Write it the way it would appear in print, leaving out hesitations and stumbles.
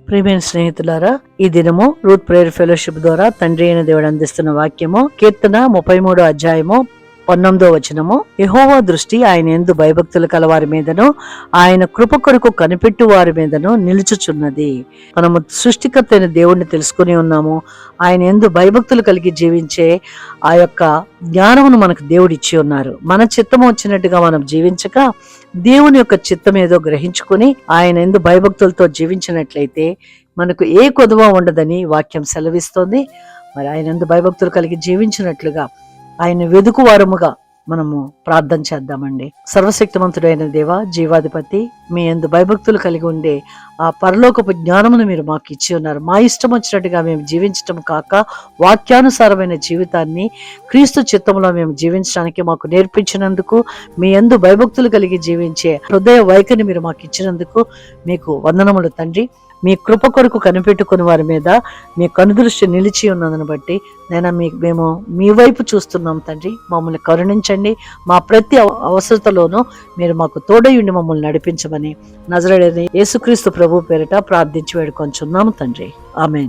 ప్రియమైన స్నేహితులారా, ఈ దినము రూత్ ప్రేయర్ ఫెలోషిప్ ద్వారా తండ్రి అయిన దేవుడు అందిస్తున్న వాక్యము కీర్తన 33 అధ్యాయము 19వ వచనము. యెహోవా దృష్టి ఆయన యందు భయభక్తులు కలవారి మీదను ఆయన కృప కొరకు కనిపెట్టు వారి మీదను నిలుచుచున్నది. మనము సృష్టికర్త అయిన దేవుడిని తెలుసుకుని ఉన్నాము. ఆయన యందు భయభక్తులు కలిగి జీవించే ఆ యొక్క జ్ఞానమును మనకు దేవుడు ఇచ్చి ఉన్నారు. మన చిత్తము వచ్చినట్టుగా మనం జీవించక దేవుని యొక్క చిత్తం ఏదో గ్రహించుకుని ఆయన యందు భయభక్తులతో జీవించినట్లయితే మనకు ఏ కొదువ ఉండదని వాక్యం సెలవిస్తోంది. మరి ఆయన యందు భయభక్తులు కలిగి జీవించినట్లుగా ఆయన వెదుకువారముగా మనము ప్రార్థన చేద్దామండి. సర్వశక్తిమంతుడైన దేవ, జీవాధిపతి, మీ యందు భయభక్తులు కలిగి ఉండే ఆ పరలోకపు జ్ఞానమును మీరు మాకు ఇచ్చి ఉన్నారు. మా ఇష్టం వచ్చినట్టుగా మేము జీవించటం కాక వాక్యానుసారమైన జీవితాన్ని క్రీస్తు చిత్తంలో మేము జీవించడానికి మాకు నేర్పించినందుకు, మీ యందు భయభక్తులు కలిగి జీవించే హృదయ వైఖరిని మీరు మాకు ఇచ్చినందుకు మీకు వందనములు తండ్రి. మీ కృప కొరకు కనిపెట్టుకుని వారి మీద మీ కనుదృష్టి నిలిచి ఉన్నదని బట్టి మేము మీ వైపు చూస్తున్నాం తండ్రి. మమ్మల్ని కరుణించండి. మా ప్రతి అవసరతలోనూ మీరు మాకు తోడయుండి మమ్మల్ని నడిపించమని నజరేయుడైన యేసుక్రీస్తు ప్రభు పేరిట ప్రార్థించి వేడుకొంచున్నాము తండ్రి. ఆమేన్.